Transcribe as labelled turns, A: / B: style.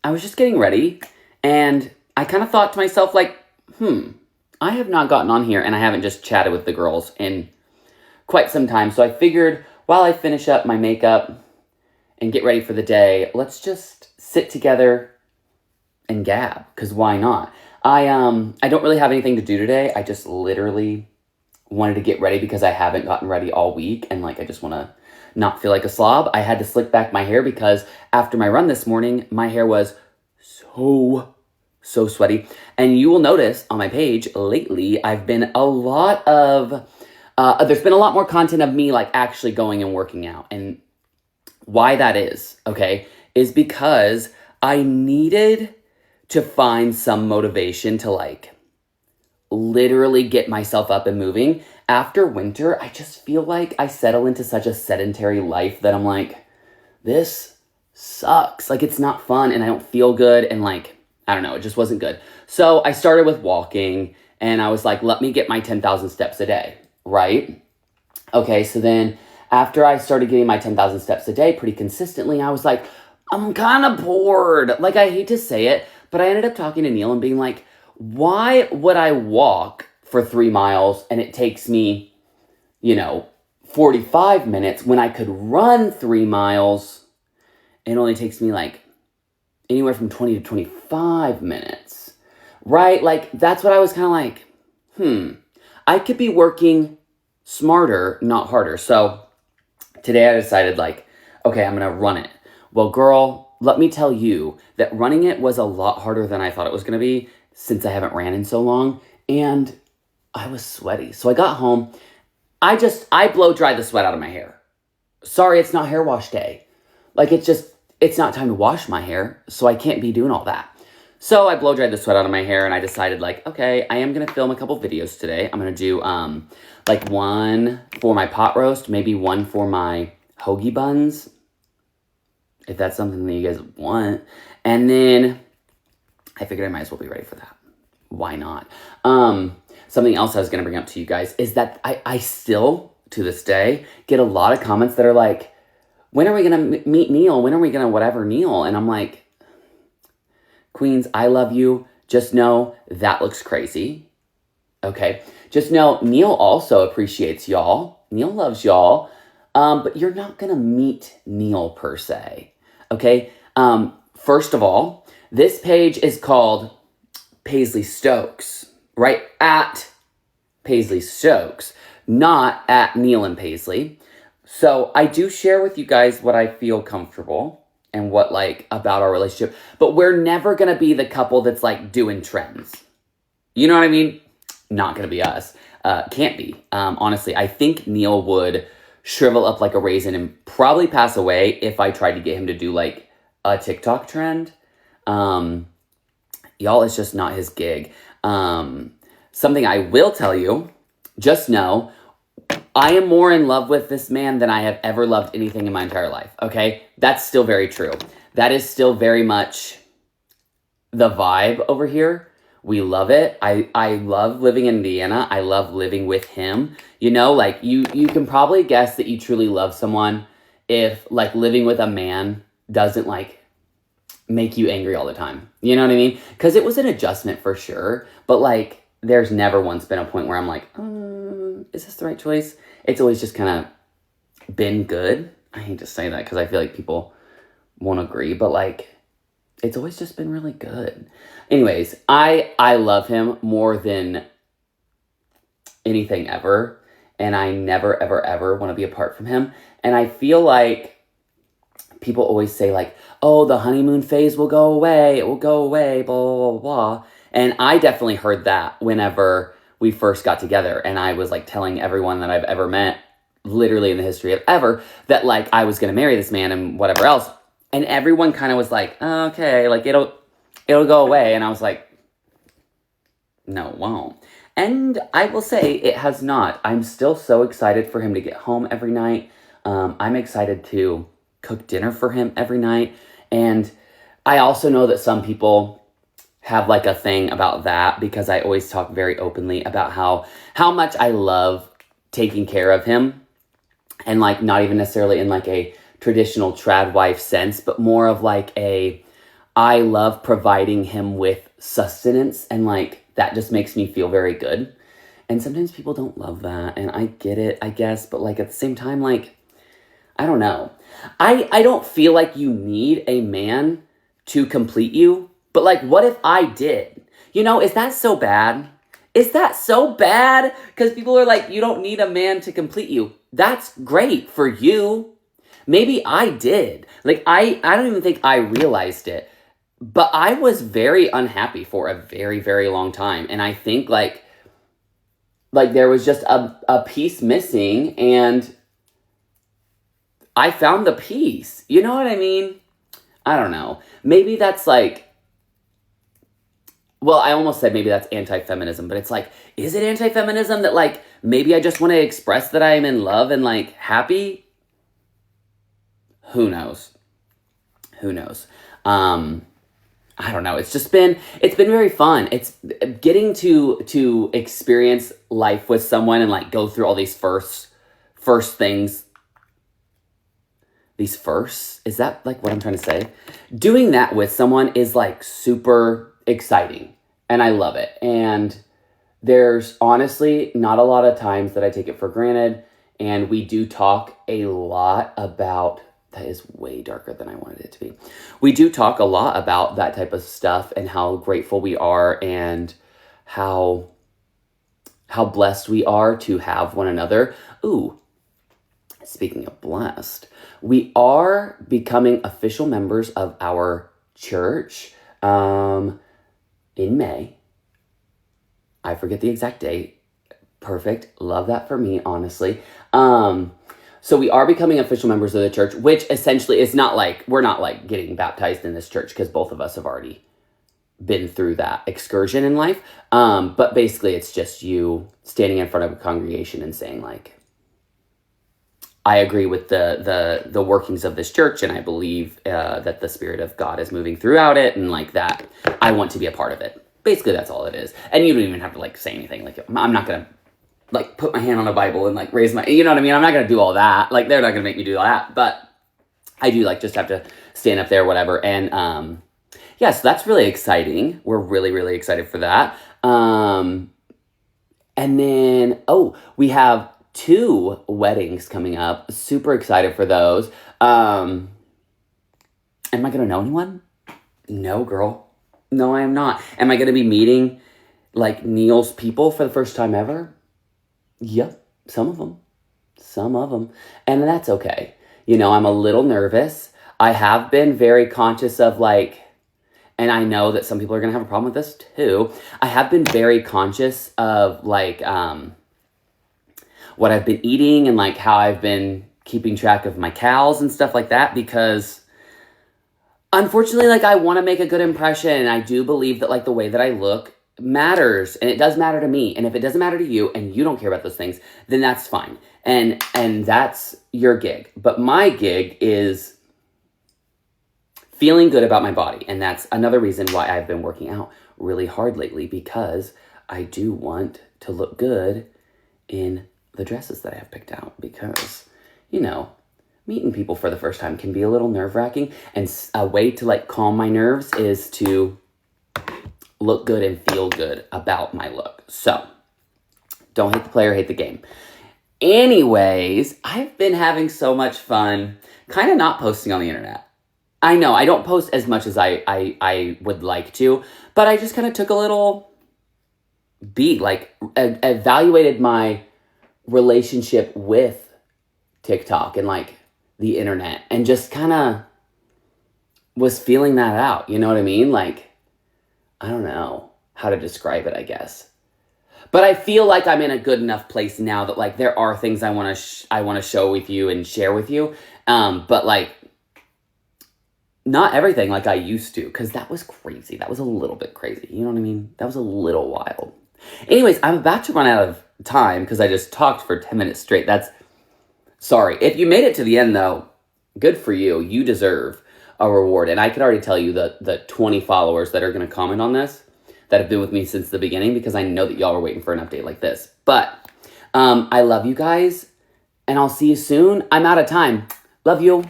A: I was just getting ready, and I kind of thought to myself, like, I have not gotten on here, and I haven't just chatted with the girls in quite some time. So I figured while I finish up my makeup and get ready for the day, let's just sit together and gab, because why not? I don't really have anything to do today. I just literally wanted to get ready because I haven't gotten ready all week, and like I just want to not feel like a slob. I had to slick back my hair because after my run this morning, my hair was so sweaty. And you will notice on my page lately, I've been a lot of there's been a lot more content of me like actually going and working out. And why that is, okay, is because I needed to find some motivation to like literally get myself up and moving. After winter, I just feel like I settle into such a sedentary life that I'm like, this sucks. Like, it's not fun and I don't feel good. And like, I don't know, it just wasn't good. So I started with walking and I was like, let me get my 10,000 steps a day, right? Okay, so then after I started getting my 10,000 steps a day pretty consistently, I was like, I'm kind of bored. Like, I hate to say it, but I ended up talking to Neil and being like, why would I walk for 3 miles and it takes me, 45 minutes when I could run 3 miles and it only takes me like anywhere from 20 to 25 minutes, right? Like, that's what I was kind of like, I could be working smarter, not harder. So today I decided like, okay, I'm going to run it. Well, girl, let me tell you that running it was a lot harder than I thought it was going to be since I haven't ran in so long. And I was sweaty. So I got home. I blow dried the sweat out of my hair. Sorry, it's not hair wash day. Like, it's not time to wash my hair. So I can't be doing all that. So I blow dried the sweat out of my hair and I decided like, okay, I am going to film a couple videos today. I'm going to do like one for my pot roast, maybe one for my hoagie buns, if that's something that you guys want. And then I figured I might as well be ready for that. Why not? Something else I was going to bring up to you guys is that I still, to this day, get a lot of comments that are like, when are we going to meet Neil? When are we going to whatever Neil? And I'm like, Queens, I love you. Just know that looks crazy. Okay? Just know Neil also appreciates y'all. Neil loves y'all. But you're not going to meet Neil per se. Okay? First of all, this page is called Paisley Stokes, right? At Paisley Stokes, not at Neil and Paisley. So I do share with you guys what I feel comfortable and what like about our relationship, but we're never going to be the couple that's like doing trends. You know what I mean? Not going to be us. Can't be. Honestly, I think Neil would shrivel up like a raisin and probably pass away if I tried to get him to do like a TikTok trend. Y'all, it's just not his gig. Something I will tell you, just know, I am more in love with this man than I have ever loved anything in my entire life, okay? That's still very true. That is still very much the vibe over here. We love it. I love living in Indiana. I love living with him. Like, you can probably guess that you truly love someone if, like, living with a man doesn't, like, make you angry all the time. You know what I mean? Because it was an adjustment for sure. But, like, there's never once been a point where I'm like, is this the right choice? It's always just kind of been good. I hate to say that because I feel like people won't agree. But, like, it's always just been really good. Anyways, I love him more than anything ever. And I never, ever, ever want to be apart from him. And I feel like people always say like, oh, the honeymoon phase will go away. It will go away, blah, blah, blah, blah. And I definitely heard that whenever we first got together. And I was like telling everyone that I've ever met, literally in the history of ever, that like I was going to marry this man and whatever else. And everyone kind of was like, oh, okay, like it'll go away. And I was like, no, it won't. And I will say it has not. I'm still so excited for him to get home every night. I'm excited to cook dinner for him every night. And I also know that some people have like a thing about that because I always talk very openly about how much I love taking care of him. And like not even necessarily in like a traditional trad wife sense, but more of like I love providing him with sustenance, and like that just makes me feel very good. And sometimes people don't love that, and I get it, I guess, but like at the same time, like, I don't know. I don't feel like you need a man to complete you, but like, what if I did? You know, is that so bad? Is that so bad? Because people are like, you don't need a man to complete you. That's great for you. Maybe I did. Like, I don't even think I realized it. But I was very unhappy for a very, very long time. And I think, like there was just a piece missing, and I found the piece. You know what I mean? I don't know. Maybe that's like, well, I almost said maybe that's anti-feminism, but it's like, is it anti-feminism that like, maybe I just want to express that I am in love and like happy? Who knows? Who knows? I don't know. It's been very fun. It's getting to experience life with someone and like go through all these first things. These firsts, is that like what I'm trying to say? Doing that with someone is like super exciting, and I love it. And there's honestly not a lot of times that I take it for granted, and we do talk a lot about, that is way darker than I wanted it to be. We do talk a lot about that type of stuff and how grateful we are, and how blessed we are to have one another. Ooh, speaking of blessed, we are becoming official members of our church in May. I forget the exact date. Perfect. Love that for me, honestly. So we are becoming official members of the church, which essentially is not like, we're not like getting baptized in this church, because both of us have already been through that excursion in life. But basically it's just you standing in front of a congregation and saying like, I agree with the workings of this church, and I believe that the Spirit of God is moving throughout it, and like that, I want to be a part of it. Basically, that's all it is. And you don't even have to like say anything. Like, I'm not gonna like put my hand on a Bible and like raise my, you know what I mean? I'm not gonna do all that. Like, they're not gonna make me do that. But I do like just have to stand up there, whatever. And yeah, so that's really exciting. We're really, really excited for that. And then, we have 2 weddings coming up. Super excited for those. Am I going to know anyone? No, girl. No, I am not. Am I going to be meeting like Neil's people for the first time ever? Yep. Some of them. And that's okay. You know, I'm a little nervous. I have been very conscious of like, and I know that some people are going to have a problem with this too. I have been very conscious of like, what I've been eating, and like how I've been keeping track of my calories and stuff like that, because unfortunately, like, I want to make a good impression, and I do believe that like the way that I look matters, and it does matter to me. And if it doesn't matter to you and you don't care about those things, then that's fine. And that's your gig. But my gig is feeling good about my body. And that's another reason why I've been working out really hard lately, because I do want to look good in the dresses that I have picked out, because, you know, meeting people for the first time can be a little nerve-wracking, and a way to like calm my nerves is to look good and feel good about my look. So don't hate the player, hate the game. Anyways, I've been having so much fun kind of not posting on the internet. I know I don't post as much as I would like to, but I just kind of took a little beat, like evaluated my relationship with TikTok and like the internet, and just kind of was feeling that out. You know what I mean? Like, I don't know how to describe it, I guess. But I feel like I'm in a good enough place now that like there are things I want to show with you and share with you. But like not everything like I used to, because that was crazy. That was a little bit crazy. You know what I mean? That was a little wild. Anyways, I'm about to run out of time because I just talked for 10 minutes straight. That's sorry. If you made it to the end though, good for you. You deserve a reward. And I could already tell you the 20 followers that are going to comment on this that have been with me since the beginning, because I know that y'all were waiting for an update like this. But I love you guys, and I'll see you soon. I'm out of time. Love you.